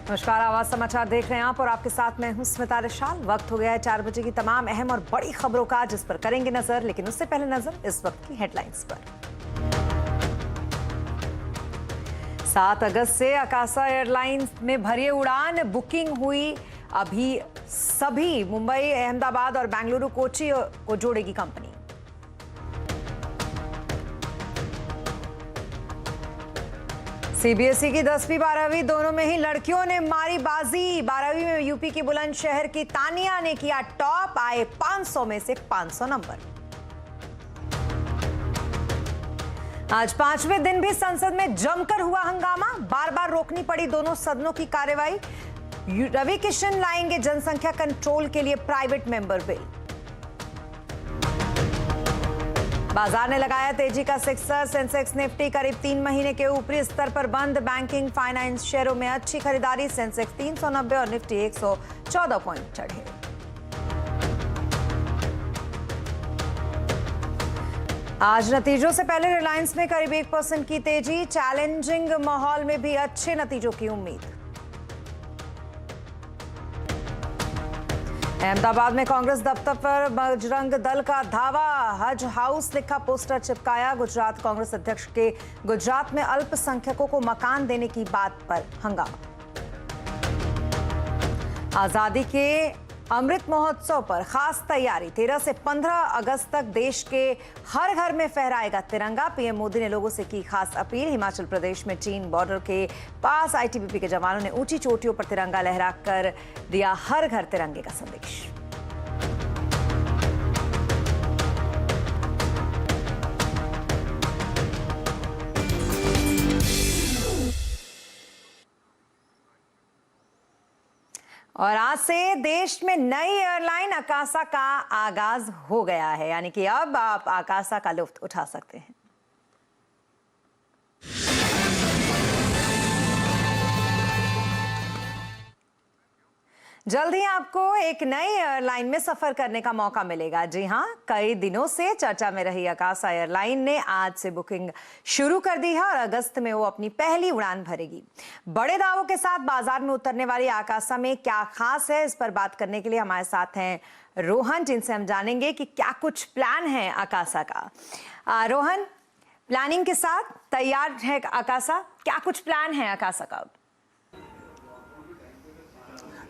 नमस्कार, आवाज समाचार देख रहे हैं आप और आपके साथ मैं हूं स्मिता रिशाल। वक्त हो गया है 4 बजे की तमाम अहम और बड़ी खबरों का, जिस पर करेंगे नजर, लेकिन उससे पहले नजर इस वक्त की हेडलाइंस पर। 7 अगस्त से अकासा एयरलाइंस में भरी उड़ान बुकिंग हुई। अभी सभी मुंबई, अहमदाबाद और बेंगलुरु, कोची को जोड़ेगी कंपनी। सीबीएसई की 10वीं 12वीं दोनों में ही लड़कियों ने मारी बाजी। 12वीं में यूपी की बुलंदशहर की तानिया ने किया टॉप, आए 500 में से 500 नंबर। आज 5वें दिन भी संसद में जमकर हुआ हंगामा। बार बार रोकनी पड़ी दोनों सदनों की कार्यवाही। रवि किशन लाएंगे जनसंख्या कंट्रोल के लिए प्राइवेट मेंबर बिल। बाजार ने लगाया तेजी का सिक्सर। सेंसेक्स निफ्टी करीब 3 महीने के ऊपरी स्तर पर बंद। बैंकिंग फाइनेंस शेयरों में अच्छी खरीदारी। सेंसेक्स 390 और निफ्टी 114 पॉइंट चढ़े। आज नतीजों से पहले रिलायंस में करीब 1% की तेजी। चैलेंजिंग माहौल में भी अच्छे नतीजों की उम्मीद। अहमदाबाद में कांग्रेस दफ्तर पर बजरंग दल का धावा। हज हाउस लिखा पोस्टर चिपकाया। गुजरात कांग्रेस अध्यक्ष के गुजरात में अल्पसंख्यकों को मकान देने की बात पर हंगामा। आजादी के अमृत महोत्सव पर खास तैयारी। 13 से 15 अगस्त तक देश के हर घर में फहराएगा तिरंगा। पीएम मोदी ने लोगों से की खास अपील। हिमाचल प्रदेश में चीन बॉर्डर के पास आईटीबीपी के जवानों ने ऊंची चोटियों पर तिरंगा लहराकर दिया हर घर तिरंगे का संदेश। और आज से देश में नई एयरलाइन अकासा का आगाज हो गया है, यानी कि अब आप अकासा का लुत्फ उठा सकते हैं। जल्द ही आपको एक नई एयरलाइन में सफर करने का मौका मिलेगा। जी हां, कई दिनों से चर्चा में रही अकासा एयरलाइन ने आज से बुकिंग शुरू कर दी है और अगस्त में वो अपनी पहली उड़ान भरेगी। बड़े दावों के साथ बाजार में उतरने वाली अकासा में क्या खास है, इस पर बात करने के लिए हमारे साथ हैं रोहन, जिनसे हम जानेंगे कि क्या कुछ प्लान है अकासा का। रोहन, प्लानिंग के साथ तैयार है अकासा, क्या कुछ प्लान है अकासा का?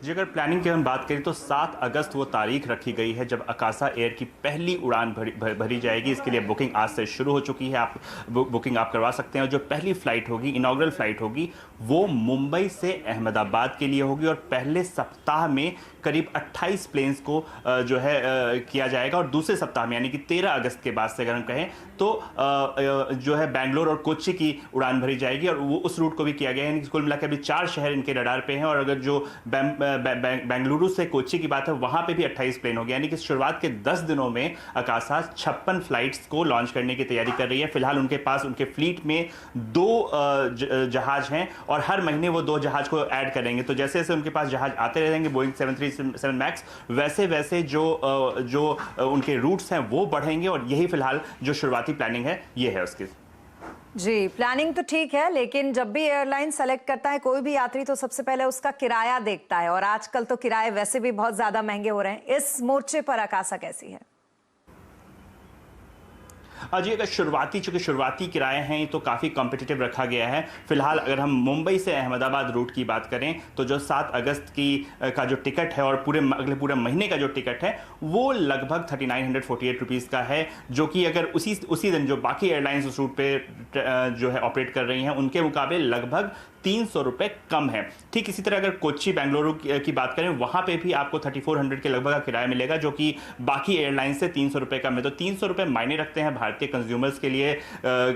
जी, अगर प्लानिंग की हम बात करें तो 7 अगस्त वो तारीख रखी गई है जब अकासा एयर की पहली उड़ान भरी जाएगी। इसके लिए बुकिंग आज से शुरू हो चुकी है। आप बुकिंग आप करवा सकते हैं। और जो पहली फ्लाइट होगी, इनॉग्रल फ्लाइट होगी, वो मुंबई से अहमदाबाद के लिए होगी और पहले सप्ताह में करीब 28 प्लेन्स को जो है किया जाएगा। और दूसरे सप्ताह में यानी कि 13 अगस्त के बाद से अगर हम कहें तो जो है बेंगलोर और कोच्चि की उड़ान भरी जाएगी और वो उस रूट को भी किया गया है। यानी कि कुल मिलाकर अभी 4 शहर इनके रडार पे हैं। और अगर जो बेंगलुरु से कोच्चि की बात है, वहां पे भी 28 प्लेन हो गए। यानी कि शुरुआत के 10 दिनों में अकासा 56 फ्लाइट्स को लॉन्च करने की तैयारी कर रही है। फिलहाल उनके पास उनके फ्लीट में 2 जहाज हैं और हर महीने वो 2 जहाज को ऐड करेंगे। तो जैसे जैसे उनके पास जहाज आते रहेंगे बोइंग 737 मैक्स, वैसे वैसे जो उनके रूट्स हैं वो बढ़ेंगे। और यही फिलहाल जो शुरुआती प्लानिंग है ये है उसकी। जी, प्लानिंग तो ठीक है, लेकिन जब भी एयरलाइन सेलेक्ट करता है कोई भी यात्री तो सबसे पहले उसका किराया देखता है और आजकल तो किराए वैसे भी बहुत ज्यादा महंगे हो रहे हैं। इस मोर्चे पर अकासा कैसी है? जी, अगर चूंकि शुरुआती किराए हैं तो काफ़ी कॉम्पिटिटिव रखा गया है। फिलहाल अगर हम मुंबई से अहमदाबाद रूट की बात करें तो जो 7 अगस्त की का जो टिकट है और अगले पूरे महीने का जो टिकट है वो लगभग 3948 रुपीज़ का है, जो कि अगर उसी दिन जो बाकी एयरलाइंस उस रूट पे जो है ऑपरेट कर रही हैं उनके मुकाबले लगभग 300 रुपये कम है। ठीक इसी तरह अगर कोच्चि बेंगलुरु की बात करें, वहां पे भी आपको 3400 के लगभग का किराया मिलेगा, जो कि बाकी एयरलाइन से 300 रुपये कम है। तो 300 रुपये मायने रखते हैं भारतीय कंज्यूमर्स के लिए।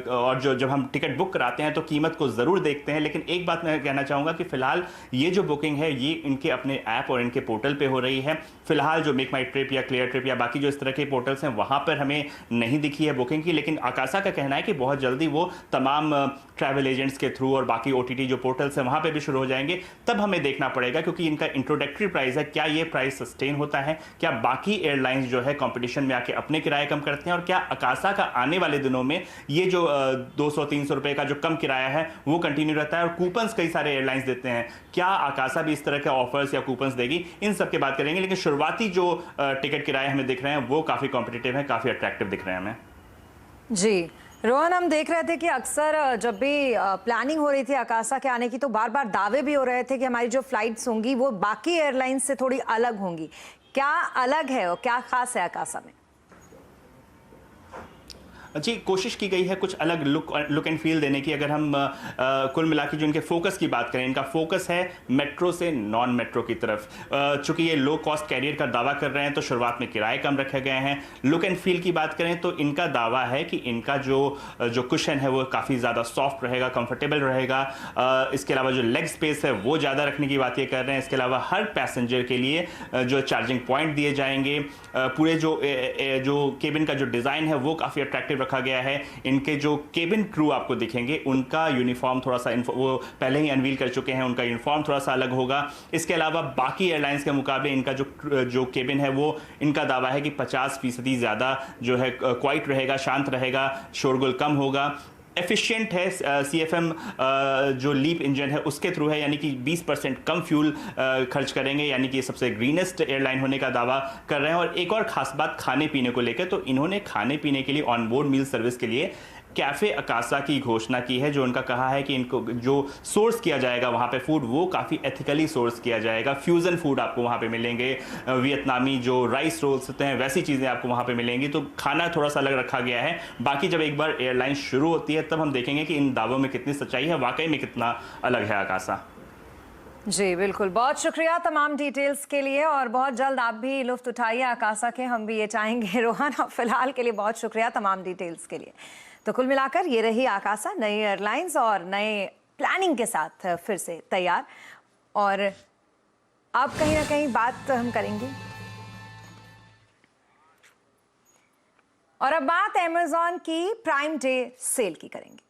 और जब हम टिकट बुक कराते हैं तो कीमत को ज़रूर देखते हैं। लेकिन एक बात मैं कहना चाहूँगा कि फिलहाल ये जो बुकिंग है ये इनके अपने ऐप और इनके पोर्टल पर हो रही है। फिलहाल जो मेक माई ट्रिप या क्लियर ट्रिप या बाकी जो इस तरह के पोर्टल्स हैं वहाँ पर हमें नहीं दिखी है बुकिंग की। लेकिन अकासा का कहना है कि बहुत जल्दी वो तमाम ट्रैवल एजेंट्स के थ्रू और बाकी OTT जो पोर्टल्स हैं वहां पे भी शुरू हो जाएंगे। तब हमें देखना पड़ेगा, क्योंकि इनका इंट्रोडक्टरी प्राइस है, क्या ये प्राइस सस्टेन होता है, क्या बाकी एयरलाइंस जो है कंपटीशन में आके अपने किराए कम करते हैं और क्या अकासा का आने वाले दिनों में ये जो 200-300 रुपए का जो कम किराया है वो कंटिन्यू रहता है और कूपन्स कई सारे एयरलाइंस देते हैं। क्या आकाशा भी इस तरह के ऑफर्स या कूपन्स देगी, इन सब की बात करेंगे। लेकिन शुरुआती जो टिकट किराए हमें दिख रहे हैं वो काफ़ी कॉम्पिटिटिव है, काफ़ी अट्रैक्टिव दिख रहे हैं हमें। जी रोहन, हम देख रहे थे कि अक्सर जब भी प्लानिंग हो रही थी आकाशा के आने की तो बार बार दावे भी हो रहे थे कि हमारी जो फ्लाइट्स होंगी वो बाकी एयरलाइंस से थोड़ी अलग होंगी। क्या अलग है और क्या खास है आकाशा में? जी, कोशिश की गई है कुछ अलग लुक एंड फील देने की। अगर हम कुल मिला के जो इनके फोकस की बात करें, इनका फोकस है मेट्रो से नॉन मेट्रो की तरफ। चूंकि ये लो कॉस्ट कैरियर का दावा कर रहे हैं तो शुरुआत में किराए कम रखे गए हैं। लुक एंड फील की बात करें तो इनका दावा है कि इनका जो कुशन है वो काफ़ी ज़्यादा सॉफ्ट रहेगा, कंफर्टेबल रहेगा। इसके अलावा जो लेग स्पेस है वो ज़्यादा रखने की बात ये कर रहे हैं। इसके अलावा हर पैसेंजर के लिए जो चार्जिंग पॉइंट दिए जाएंगे। पूरे जो केबिन का जो डिज़ाइन है वो काफ़ी अट्रैक्टिव रखा गया है। इनके जो केबिन क्रू आपको दिखेंगे उनका यूनिफॉर्म थोड़ा सा वो पहले ही अनवील कर चुके हैं, उनका यूनिफॉर्म थोड़ा सा अलग होगा। इसके अलावा बाकी एयरलाइंस के मुकाबले इनका जो केबिन है वो इनका दावा है कि 50% ज़्यादा जो है क्वाइट रहेगा, शांत रहेगा, शोरगुल कम होगा। एफिशिएंट है। CFM जो लीप इंजन है उसके थ्रू है, यानी कि 20% कम फ्यूल खर्च करेंगे, यानी कि सबसे ग्रीनेस्ट एयरलाइन होने का दावा कर रहे हैं। और एक और खास बात खाने पीने को लेकर, तो इन्होंने खाने पीने के लिए ऑन बोर्ड मील सर्विस के लिए कैफ़े आकाशा की घोषणा की है। जो उनका कहा है कि इनको जो सोर्स किया जाएगा वहाँ पे फूड वो काफ़ी एथिकली सोर्स किया जाएगा। फ्यूज़न फूड आपको वहाँ पे मिलेंगे, वियतनामी जो राइस रोल्स होते हैं वैसी चीज़ें आपको वहाँ पे मिलेंगी। तो खाना थोड़ा सा अलग रखा गया है। बाकी जब एक बार एयरलाइन शुरू होती है तब हम देखेंगे कि इन दावों में कितनी सच्चाई है, वाकई में कितना अलग है आकाशा। जी बिल्कुल, बहुत शुक्रिया तमाम डिटेल्स के लिए और बहुत जल्द आप भी लुत्फ उठाइए आकाशा के, हम भी ये चाहेंगे। रोहन, फिलहाल के लिए बहुत शुक्रिया तमाम डिटेल्स के लिए। तो कुल मिलाकर ये रही आकाशा, नई एयरलाइंस और नए प्लानिंग के साथ फिर से तैयार। और अब कहीं ना कहीं बात हम करेंगे, और अब बात अमेज़न की प्राइम डे सेल की करेंगे।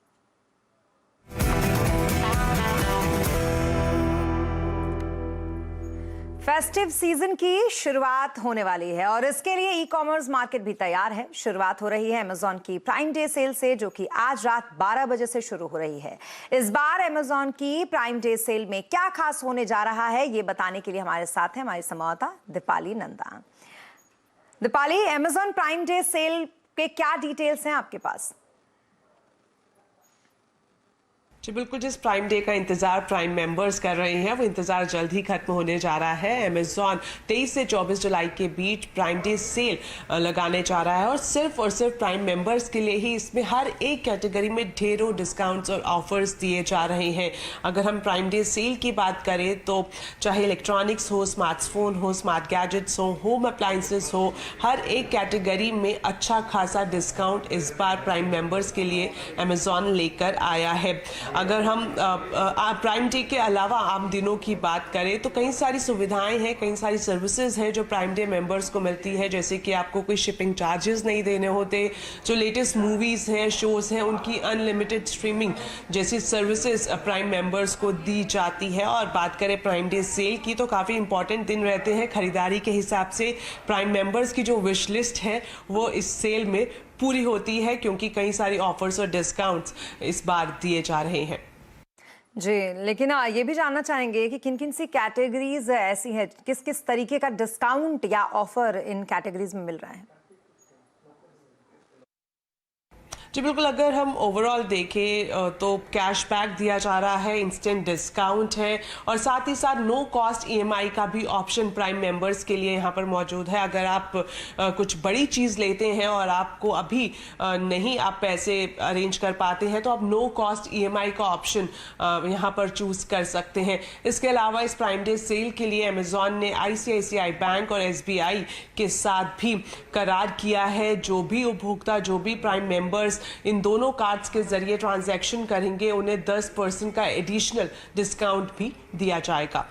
फेस्टिव सीजन की शुरुआत होने वाली है और इसके लिए ई कॉमर्स मार्केट भी तैयार है। शुरुआत हो रही है अमेज़न की प्राइम डे सेल से, जो कि आज रात 12 बजे से शुरू हो रही है। इस बार अमेज़न की प्राइम डे सेल में क्या खास होने जा रहा है ये बताने के लिए हमारे साथ है हमारी संवाददाता Deepali Nanda. Deepali, Amazon Prime Day sale के क्या डिटेल्स हैं आपके पास? जी बिल्कुल, जिस प्राइम डे का इंतजार प्राइम मेंबर्स कर रहे हैं वो इंतजार जल्द ही खत्म होने जा रहा है। अमेज़न 23 से 24 जुलाई के बीच प्राइम डे सेल लगाने जा रहा है और सिर्फ प्राइम मेंबर्स के लिए ही इसमें हर एक कैटेगरी में ढेरों डिस्काउंट्स और ऑफर्स दिए जा रहे हैं। अगर हम प्राइम डे सेल की बात करें तो चाहे इलेक्ट्रॉनिक्स हो, स्मार्टफोन हो, स्मार्ट गैजेट्स हो, होम अप्लाइंसेस हो, हर एक कैटेगरी में अच्छा खासा डिस्काउंट इस बार प्राइम मेंबर्स के लिए अमेज़न लेकर आया है। अगर हम प्राइम डे के अलावा आम दिनों की बात करें तो कई सारी सुविधाएं हैं, कई सारी सर्विसेज हैं जो प्राइम डे मेंबर्स को मिलती है। जैसे कि आपको कोई शिपिंग चार्जेस नहीं देने होते, जो लेटेस्ट मूवीज़ हैं, शोज़ हैं, उनकी अनलिमिटेड स्ट्रीमिंग जैसी सर्विसेज प्राइम मेंबर्स को दी जाती है। और बात करें प्राइम डे सेल की तो काफ़ी इंपॉर्टेंट दिन रहते हैं खरीदारी के हिसाब से। प्राइम मेंबर्स की जो विश लिस्ट है वो इस सेल में पूरी होती है, क्योंकि कई सारी ऑफर्स और डिस्काउंट्स इस बार दिए जा रहे हैं। जी, लेकिन ये भी जानना चाहेंगे कि किन किन सी कैटेगरीज ऐसी है, किस किस तरीके का डिस्काउंट या ऑफर इन कैटेगरीज में मिल रहा है? जी बिल्कुल, अगर हम ओवरऑल देखें तो कैशबैक दिया जा रहा है, इंस्टेंट डिस्काउंट है और साथ ही साथ नो कॉस्ट EMI का भी ऑप्शन प्राइम मेंबर्स के लिए यहाँ पर मौजूद है। अगर आप कुछ बड़ी चीज़ लेते हैं और आपको अभी नहीं आप पैसे अरेंज कर पाते हैं तो आप नो कॉस्ट EMI का ऑप्शन यहाँ पर चूज़ कर सकते हैं। इसके अलावा इस प्राइम डे सेल के लिए अमेज़न ने ICICI बैंक और SBI के साथ भी करार किया है। जो भी उपभोक्ता, जो भी प्राइम मेंबर्स इन दोनों कार्ड्स के जरिए ट्रांजैक्शन करेंगे उन्हें 10% का एडिशनल डिस्काउंट भी दिया जाएगा।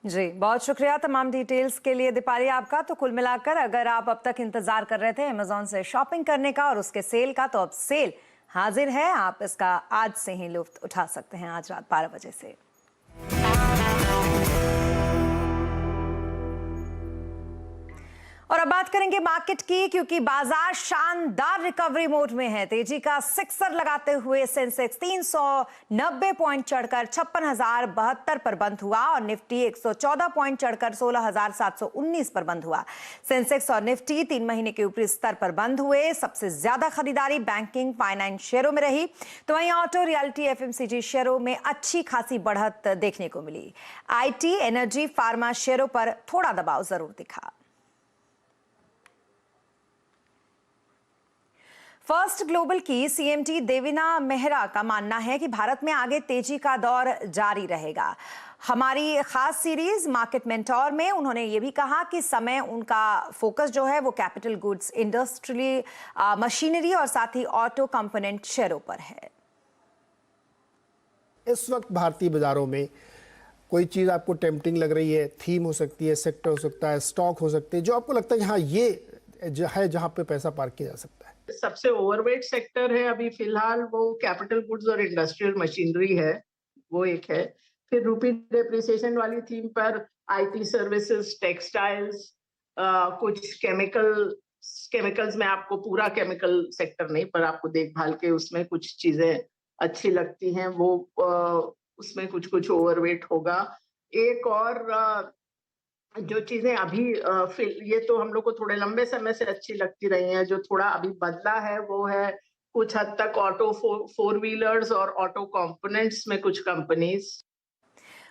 जी, बहुत शुक्रिया तमाम डिटेल्स के लिए दीपाली आपका। तो कुल मिलाकर अगर आप अब तक इंतजार कर रहे थे अमेज़न से शॉपिंग करने का और उसके सेल का, तो अब सेल हाजिर है। आप इसका आज से ही लुत्फ उठा सकते हैं, आज रात 12 बजे से। और अब बात करेंगे मार्केट की, क्योंकि बाजार शानदार रिकवरी मोड में है। तेजी का सिक्सर लगाते हुए सेंसेक्स 390 पॉइंट चढ़कर 56,072 पर बंद हुआ और निफ्टी 114 पॉइंट चढ़कर 16,719 पर बंद हुआ। सेंसेक्स और निफ्टी 3 महीने के ऊपरी स्तर पर बंद हुए। सबसे ज्यादा खरीदारी बैंकिंग, फाइनेंस शेयरों में रही, तो वहीं ऑटो, रियल्टी, एफएमसीजी शेयरों में अच्छी खासी बढ़त देखने को मिली। आईटी, एनर्जी, फार्मा शेयरों पर थोड़ा दबाव जरूर दिखा। फर्स्ट ग्लोबल की सीएमडी देवीना मेहरा का मानना है कि भारत में आगे तेजी का दौर जारी रहेगा। हमारी खास सीरीज मार्केट मेंटोर में उन्होंने ये भी कहा कि समय उनका फोकस जो है वो कैपिटल गुड्स, इंडस्ट्रियल मशीनरी और साथ ही ऑटो कंपोनेंट शेयरों पर है। इस वक्त भारतीय बाजारों में कोई चीज़ आपको टेम्पटिंग लग रही है, थीम हो सकती है, सेक्टर हो सकता है, स्टॉक हो सकते हैं, जो आपको लगता है कि हाँ ये है जहाँ पे पैसा पार्क किया जा सकता है? सबसे ओवरवेट सेक्टर है अभी फिलहाल वो कैपिटल गुड्स और इंडस्ट्रियल मशीनरी है, वो एक है। फिर रूपी डेप्रिसिएशन वाली थीम पर आईटी सर्विसेज, टेक्सटाइल्स, कुछ केमिकल्स में आपको पूरा केमिकल सेक्टर नहीं पर आपको देखभाल के उसमें कुछ चीजें अच्छी लगती हैं, वो उसमें कुछ ओवरवेट होगा। एक और जो चीजें अभी ये तो हम लोग को थोड़े लंबे समय से अच्छी लगती रही हैं, जो थोड़ा अभी बदला है वो है कुछ हद तक ऑटो, फोर व्हीलर्स और ऑटो कंपोनेंट्स में कुछ कंपनीज।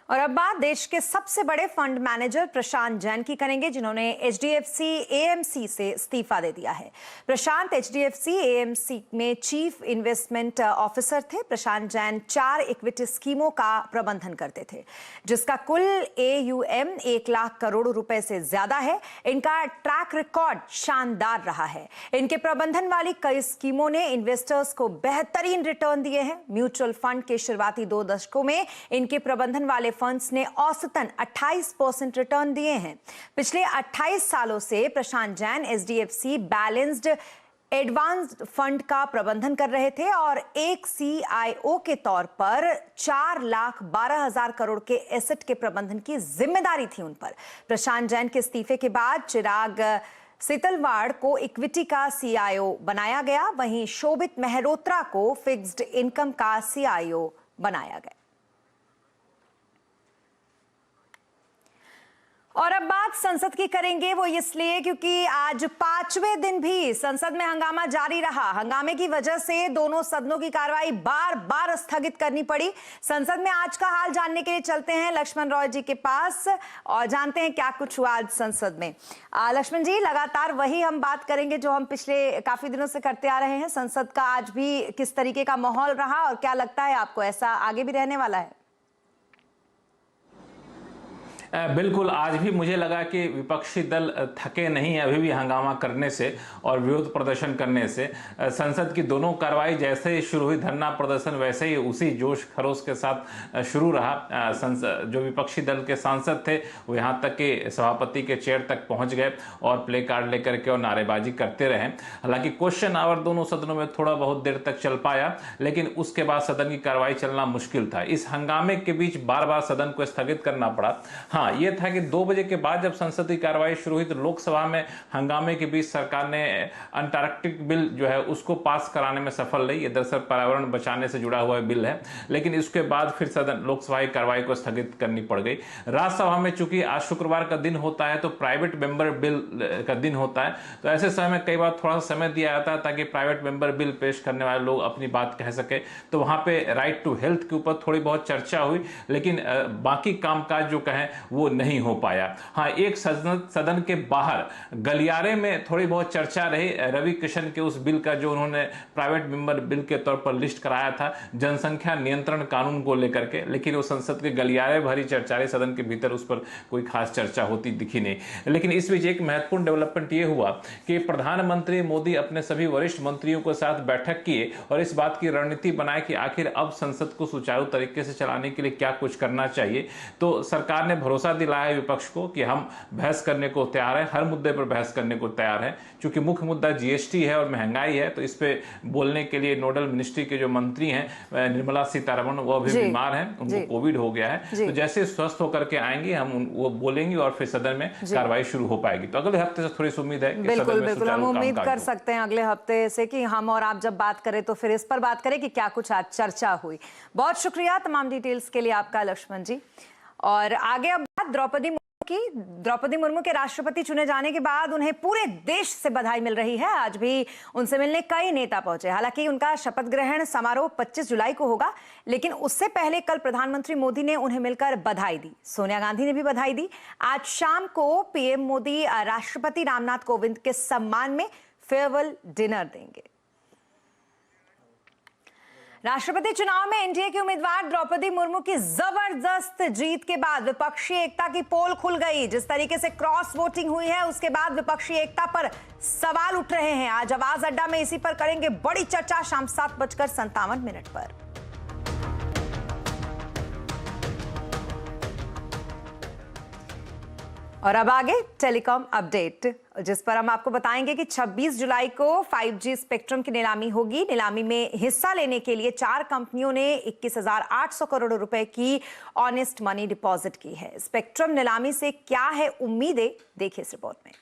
और अब बात देश के सबसे बड़े फंड मैनेजर प्रशांत जैन की करेंगे, जिन्होंने एचडीएफसी एएमसी से इस्तीफा दे दिया है। प्रशांत एचडीएफसी एएमसी में चीफ इन्वेस्टमेंट ऑफिसर थे। प्रशांत जैन 4 इक्विटी स्कीमों का प्रबंधन करते थे, जिसका कुल AUM 1 लाख करोड़ रुपए से ज्यादा है। इनका ट्रैक रिकॉर्ड शानदार रहा है। इनके प्रबंधन वाली कई स्कीमों ने इन्वेस्टर्स को बेहतरीन रिटर्न दिए हैं। म्यूचुअल फंड के शुरुआती 2 दशकों में इनके प्रबंधन वाले फंड्स ने औसतन 28% रिटर्न दिए हैं। पिछले 28 सालों से Prashant Jain HDFC balanced advanced fund का प्रबंधन कर रहे थे और एक CIO के तौर पर 4,12,000 करोड़ के एसेट के प्रबंधन की जिम्मेदारी थी उन पर। प्रशांत जैन के इस्तीफे के बाद चिराग सितलवाड़ को इक्विटी का CIO बनाया गया, वहीं शोभित मेहरोत्रा को फिक्स्ड इनकम का CIO बनाया गया। और अब बात संसद की करेंगे, वो इसलिए क्योंकि आज 5वें दिन भी संसद में हंगामा जारी रहा। हंगामे की वजह से दोनों सदनों की कार्रवाई बार बार स्थगित करनी पड़ी। संसद में आज का हाल जानने के लिए चलते हैं लक्ष्मण रॉय जी के पास और जानते हैं क्या कुछ हुआ आज संसद में। लक्ष्मण जी, लगातार वही हम बात करेंगे जो हम पिछले काफी दिनों से करते आ रहे हैं। संसद का आज भी किस तरीके का माहौल रहा और क्या लगता है आपको, ऐसा आगे भी रहने वाला है? बिल्कुल, आज भी मुझे लगा कि विपक्षी दल थके नहीं है अभी भी हंगामा करने से और विरोध प्रदर्शन करने से। संसद की दोनों कार्रवाई जैसे ही शुरू हुई, धरना प्रदर्शन वैसे ही उसी जोश खरोश के साथ शुरू रहा। जो विपक्षी दल के सांसद थे वो यहाँ तक कि सभापति के चेयर तक पहुँच गए और प्ले कार्ड लेकर के और नारेबाजी करते रहे। हालांकि क्वेश्चन आवर दोनों सदनों में थोड़ा बहुत देर तक चल पाया, लेकिन उसके बाद सदन की कार्रवाई चलना मुश्किल था। इस हंगामे के बीच बार बार सदन को स्थगित करना पड़ा। हाँ, ये था कि 2 बजे के बाद जब संसद की कार्रवाई शुरू हुई तो लोकसभा में हंगामे के बीच सरकार ने अंटार्कटिक बिल जो है उसको पास कराने में सफल रही। ये दरअसल पर्यावरण बचाने से जुड़ा हुआ बिल है, लेकिन इसके बाद फिर सदन लोकसभा की कार्रवाई को स्थगित करनी पड़ गई। राज्यसभा में चूंकि आज शुक्रवार का दिन होता है तो प्राइवेट मेंबर बिल का दिन होता है, तो ऐसे समय में कई बार थोड़ा सा समय दिया जाता है ताकि प्राइवेट मेंबर बिल पेश करने वाले लोग अपनी बात कह सके। तो वहां पे राइट टू हेल्थ के ऊपर थोड़ी बहुत चर्चा हुई, लेकिन बाकी कामकाज जो कहें वो नहीं हो पाया। हाँ, एक सदन के बाहर गलियारे में थोड़ी बहुत चर्चा रही रवि किशन के उस बिल का जो उन्होंने प्राइवेट मेंबर बिल के तौर पर लिस्ट कराया था जनसंख्या नियंत्रण कानून को लेकर के, लेकिन वो संसद के गलियारे भरी चर्चा रही, सदन के भीतर उस पर कोई खास चर्चा होती दिखी नहीं। लेकिन इस बीच एक महत्वपूर्ण डेवलपमेंट ये हुआ कि प्रधानमंत्री मोदी अपने सभी वरिष्ठ मंत्रियों के साथ बैठक किए और इस बात की रणनीति बनाए कि आखिर अब संसद को सुचारू तरीके से चलाने के लिए क्या कुछ करना चाहिए। तो सरकार ने भरोसा भरोसा दिलाया है विपक्ष को कि हम बहस करने को तैयार हैं, हर मुद्दे पर बहस करने को तैयार हैं। चूंकि मुख्य मुद्दा जीएसटी है और महंगाई है, तो इस पे बोलने के लिए नोडल मिनिस्ट्री के जो मंत्री हैं निर्मला सीतारमण, वो अभी बीमार हैं, उनको कोविड हो गया है। तो जैसे स्वस्थ होकर के आएंगे हम वो बोलेंगे और फिर सदन में कार्रवाई शुरू हो पाएगी। तो अगले हफ्ते से थोड़ी सी उम्मीद है कि बिल्कुल बिल्कुल हम उम्मीद कर सकते हैं अगले हफ्ते से कि हम और आप जब बात करें तो फिर इस पर बात करें कि क्या कुछ आज चर्चा हुई। बहुत शुक्रिया तमाम डिटेल्स के लिए आपका लक्ष्मण जी। और आगे अब बात द्रौपदी मुर्मू के राष्ट्रपति चुने जाने के बाद उन्हें पूरे देश से बधाई मिल रही है। आज भी उनसे मिलने कई नेता पहुंचे। हालांकि उनका शपथ ग्रहण समारोह 25 जुलाई को होगा, लेकिन उससे पहले कल प्रधानमंत्री मोदी ने उन्हें मिलकर बधाई दी। सोनिया गांधी ने भी बधाई दी। आज शाम को पीएम मोदी राष्ट्रपति रामनाथ कोविंद के सम्मान में फेयरवेल डिनर देंगे। राष्ट्रपति चुनाव में एनडीए की उम्मीदवार द्रौपदी मुर्मू की जबरदस्त जीत के बाद विपक्षी एकता की पोल खुल गई। जिस तरीके से क्रॉस वोटिंग हुई है उसके बाद विपक्षी एकता पर सवाल उठ रहे हैं। आज आवाज अड्डा में इसी पर करेंगे बड़ी चर्चा शाम 7:57 पर। और अब आगे टेलीकॉम अपडेट, जिस पर हम आपको बताएंगे कि 26 जुलाई को 5G स्पेक्ट्रम की नीलामी होगी। नीलामी में हिस्सा लेने के लिए 4 कंपनियों ने 21,800 करोड़ रुपए की ऑनेस्ट मनी डिपॉजिट की है। स्पेक्ट्रम नीलामी से क्या है उम्मीदें, देखिए इस रिपोर्ट में।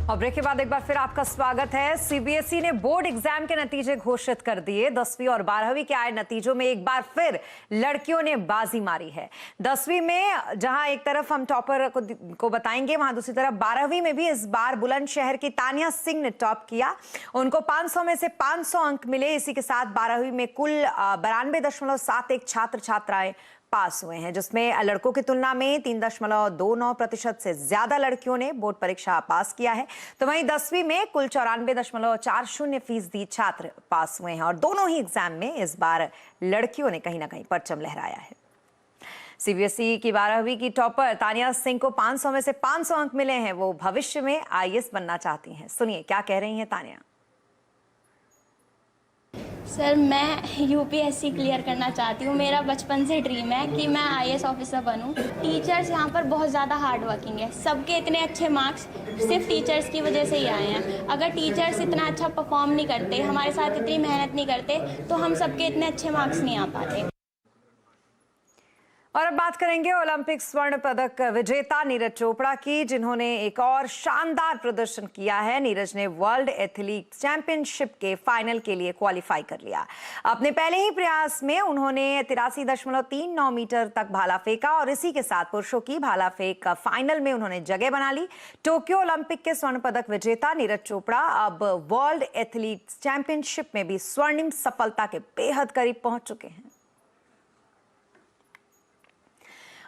और ब्रेक के बाद एक बार फिर आपका स्वागत है। सीबीएसई ने बोर्ड एग्जाम के नतीजे घोषित कर दिए। 10वीं और 12वीं के आए नतीजों में एक बार फिर लड़कियों ने बाजी मारी है। 10वीं में जहां एक तरफ हम टॉपर को बताएंगे, वहां दूसरी तरफ 12वीं में भी इस बार बुलंदशहर की तानिया सिंह ने टॉप किया। उनको 500 में से 500 अंक मिले। इसी के साथ 12वीं में कुल 92.71 छात्र छात्राएं पास हुए हैं, जिसमें लड़कों की तुलना में 3.29% से ज्यादा लड़कियों ने बोर्ड परीक्षा पास किया है। तो वहीं 10वीं में कुल 94.40% छात्र पास हुए हैं और दोनों ही एग्जाम में इस बार लड़कियों ने कहीं ना कहीं परचम लहराया है। सीबीएसई की 12वीं की टॉपर तानिया सिंह को 500 में से 500 अंक मिले हैं। वो भविष्य में आईएएस बनना चाहती हैं। सुनिए क्या कह रही हैं तानिया। सर, मैं यूपीएससी क्लियर करना चाहती हूँ। मेरा बचपन से ड्रीम है कि मैं आईएएस ऑफिसर बनूँ। टीचर्स यहाँ पर बहुत ज़्यादा हार्ड वर्किंग है। सबके इतने अच्छे मार्क्स सिर्फ टीचर्स की वजह से ही आए हैं। अगर टीचर्स इतना अच्छा परफॉर्म नहीं करते, हमारे साथ इतनी मेहनत नहीं करते, तो हम सबके इतने अच्छे मार्क्स नहीं आ पाते। और अब बात करेंगे ओलंपिक स्वर्ण पदक विजेता नीरज चोपड़ा की, जिन्होंने एक और शानदार प्रदर्शन किया है। नीरज ने वर्ल्ड एथलीट चैंपियनशिप के फाइनल के लिए क्वालिफाई कर लिया। अपने पहले ही प्रयास में उन्होंने 83.39 मीटर तक भाला फेंका और इसी के साथ पुरुषों की भाला फेंक फाइनल में उन्होंने जगह बना ली। टोक्यो ओलंपिक के स्वर्ण पदक विजेता नीरज चोपड़ा अब वर्ल्ड एथलीट चैंपियनशिप में भी स्वर्णिम सफलता के बेहद करीब पहुंच चुके हैं।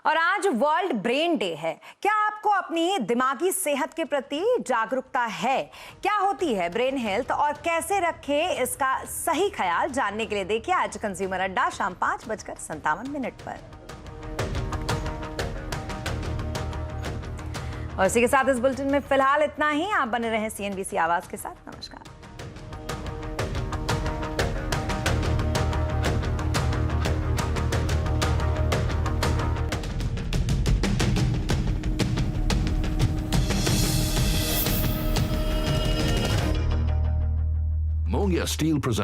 और आज वर्ल्ड ब्रेन डे है। क्या आपको अपनी दिमागी सेहत के प्रति जागरूकता है? क्या होती है ब्रेन हेल्थ और कैसे रखें इसका सही ख्याल? जानने के लिए देखिए आज कंज्यूमर अड्डा शाम 5:57 पर। और इसी के साथ इस बुलेटिन में फिलहाल इतना ही। आप बने रहें सीएनबीसी आवाज के साथ। नमस्कार। Mongia Steel presents